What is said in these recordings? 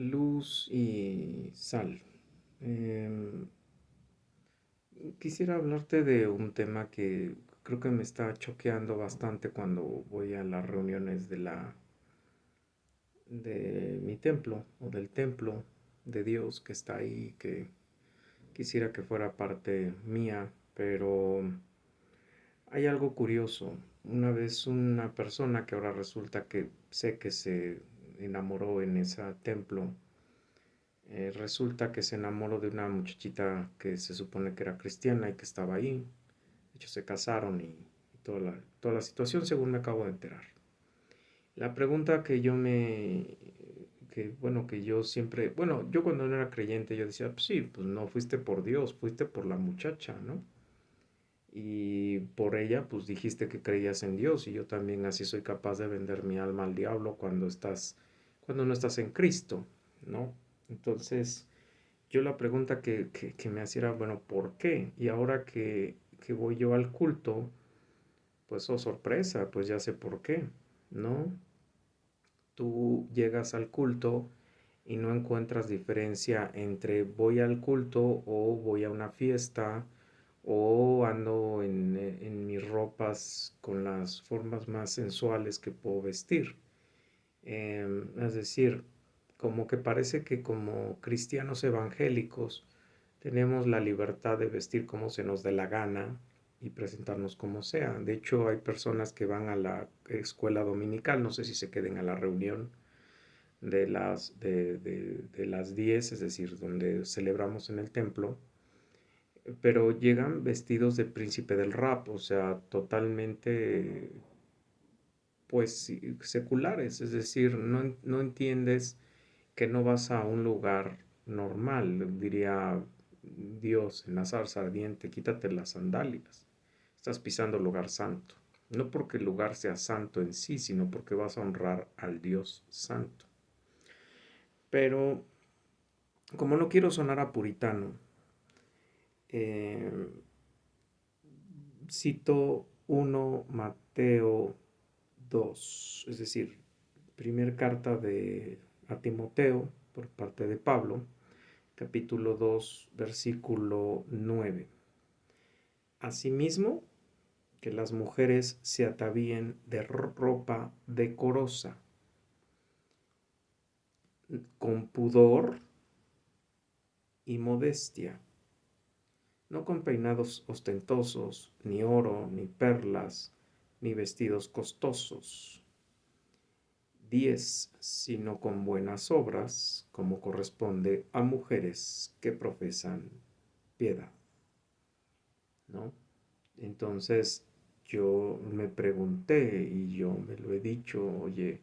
Luz y sal. Em, Quisiera hablarte de un tema que creo que me está choqueando bastante cuando voy a las reuniones de mi templo o del templo de Dios que está ahí, que quisiera que fuera parte mía, pero hay algo curioso. Una vez una persona que ahora resulta que sé que se enamoró en ese templo. Resulta que se enamoró de una muchachita que se supone que era cristiana y que estaba ahí. De hecho, se casaron y toda la situación, según me acabo de enterar. La pregunta que yo siempre, bueno, yo cuando no era creyente, yo decía, pues sí, pues no fuiste por Dios, fuiste por la muchacha, ¿no? Y por ella, pues dijiste que creías en Dios y yo también así soy capaz de vender mi alma al diablo cuando no estás en Cristo, ¿no? Entonces, yo la pregunta que me hacía era, bueno, ¿por qué? Y ahora que voy yo al culto, pues oh sorpresa, pues ya sé por qué, ¿no? Tú llegas al culto y no encuentras diferencia entre voy al culto o voy a una fiesta o ando en mis ropas con las formas más sensuales que puedo vestir. Es decir, como que parece que como cristianos evangélicos tenemos la libertad de vestir como se nos dé la gana y presentarnos como sea. De hecho, hay personas que van a la escuela dominical, no sé si se queden a la reunión de las 10, es decir, donde celebramos en el templo, pero llegan vestidos de príncipe del rap, o sea, totalmente pues sí, seculares, es decir, no entiendes que no vas a un lugar normal, diría Dios en la zarza ardiente, quítate las sandalias, estás pisando lugar santo, no porque el lugar sea santo en sí, sino porque vas a honrar al Dios santo. Pero como no quiero sonar a puritano, eh, cito 1 Mateo 2, es decir, primer carta a Timoteo por parte de Pablo, capítulo 2, versículo 9. Asimismo, que las mujeres se atavíen de ropa decorosa, con pudor y modestia, no con peinados ostentosos, ni oro, ni perlas, ni vestidos costosos. 10, sino con buenas obras, como corresponde a mujeres que profesan piedad, ¿no? Entonces yo me pregunté y yo me lo he dicho, oye,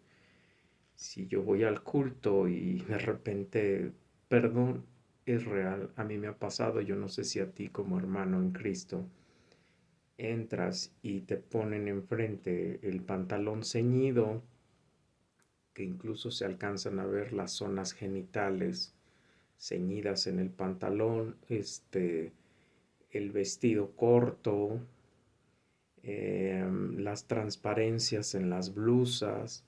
si yo voy al culto y de repente, perdón, es real, a mí me ha pasado, yo no sé si a ti como hermano en Cristo, entras y te ponen enfrente el pantalón ceñido, que incluso se alcanzan a ver las zonas genitales ceñidas en el pantalón, el vestido corto, las transparencias en las blusas,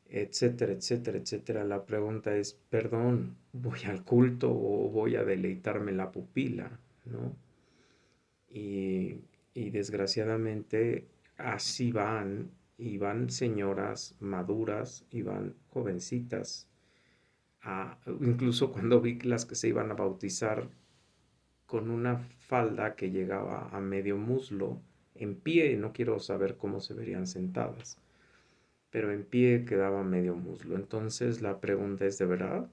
etcétera, etcétera, etcétera. La pregunta es, perdón, ¿voy al culto o voy a deleitarme la pupila? ¿No? Y, y desgraciadamente así van, y van señoras maduras, y van jovencitas. Incluso cuando vi las que se iban a bautizar con una falda que llegaba a medio muslo, en pie, no quiero saber cómo se verían sentadas, pero en pie quedaba medio muslo. Entonces la pregunta es, ¿De verdad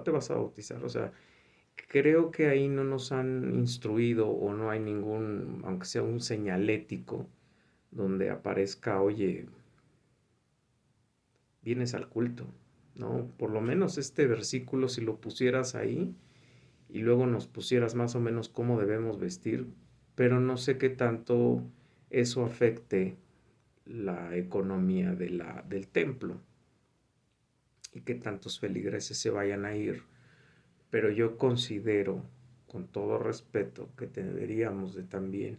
te vas a bautizar? O sea, creo que ahí no nos han instruido o no hay ningún, aunque sea un señalético, donde aparezca, oye, vienes al culto, ¿no? Por lo menos este versículo, si lo pusieras ahí, y luego nos pusieras más o menos cómo debemos vestir, pero no sé qué tanto eso afecte la economía del templo y qué tantos feligreses se vayan a ir. Pero yo considero, con todo respeto, que deberíamos de también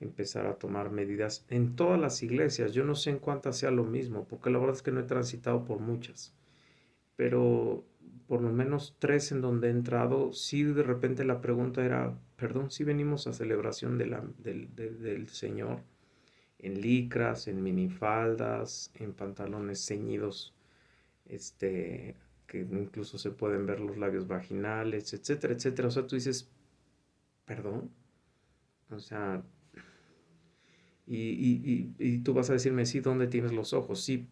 empezar a tomar medidas en todas las iglesias. Yo no sé en cuántas sea lo mismo, porque la verdad es que no he transitado por muchas, pero por lo menos tres en donde he entrado, sí de repente la pregunta era, perdón, si venimos a celebración del Señor, en licras, en minifaldas, en pantalones ceñidos, este, que incluso se pueden ver los labios vaginales, etcétera, etcétera. O sea, tú dices, perdón, o sea, y tú vas a decirme, sí, ¿dónde tienes los ojos? Sí,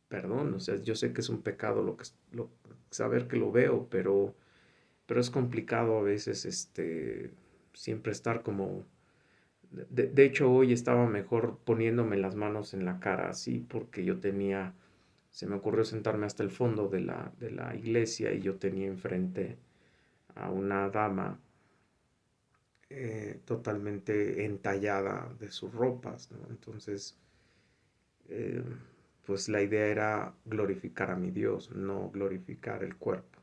perdón, o sea, yo sé que es un pecado saber que lo veo, pero es complicado a veces, siempre estar como... De hecho, hoy estaba mejor poniéndome las manos en la cara así, porque se me ocurrió sentarme hasta el fondo de la iglesia y yo tenía enfrente a una dama totalmente entallada de sus ropas, ¿no? Entonces, eh, pues la idea era glorificar a mi Dios, no glorificar el cuerpo.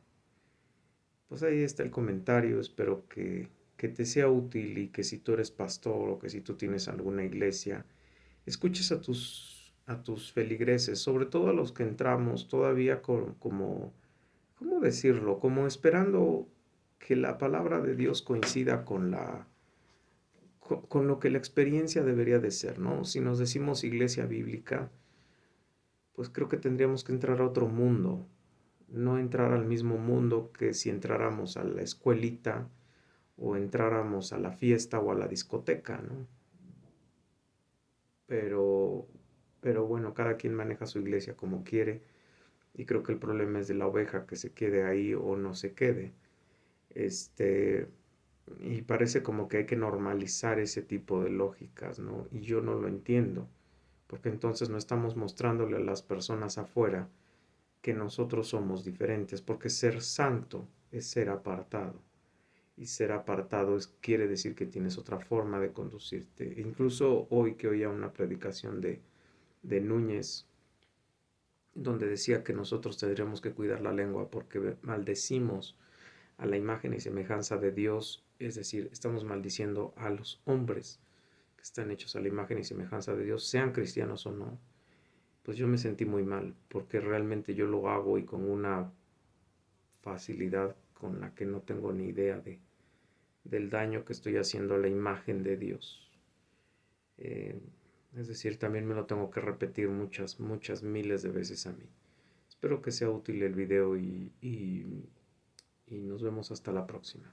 Pues ahí está el comentario, espero que te sea útil y que si tú eres pastor o que si tú tienes alguna iglesia, escuches a tus feligreses, sobre todo a los que entramos todavía como, ¿cómo decirlo? Como esperando que la palabra de Dios coincida con lo que la experiencia debería de ser, ¿no? Si nos decimos iglesia bíblica, pues creo que tendríamos que entrar a otro mundo, no entrar al mismo mundo que si entráramos a la escuelita o entráramos a la fiesta o a la discoteca, ¿no? Pero, pero bueno, cada quien maneja su iglesia como quiere y creo que el problema es de la oveja que se quede ahí o no se quede. Este, y parece como que hay que normalizar ese tipo de lógicas, ¿no? Y yo no lo entiendo, porque entonces no estamos mostrándole a las personas afuera que nosotros somos diferentes, porque ser santo es ser apartado. Y ser apartado quiere decir que tienes otra forma de conducirte. Incluso hoy que oía una predicación de Núñez, donde decía que nosotros tendríamos que cuidar la lengua porque maldecimos a la imagen y semejanza de Dios, es decir, estamos maldiciendo a los hombres que están hechos a la imagen y semejanza de Dios, sean cristianos o no. Pues yo me sentí muy mal, porque realmente yo lo hago y con una facilidad con la que no tengo ni idea del daño que estoy haciendo a la imagen de Dios. Eh, es decir, también me lo tengo que repetir muchas, muchas miles de veces a mí. Espero que sea útil el video y nos vemos hasta la próxima.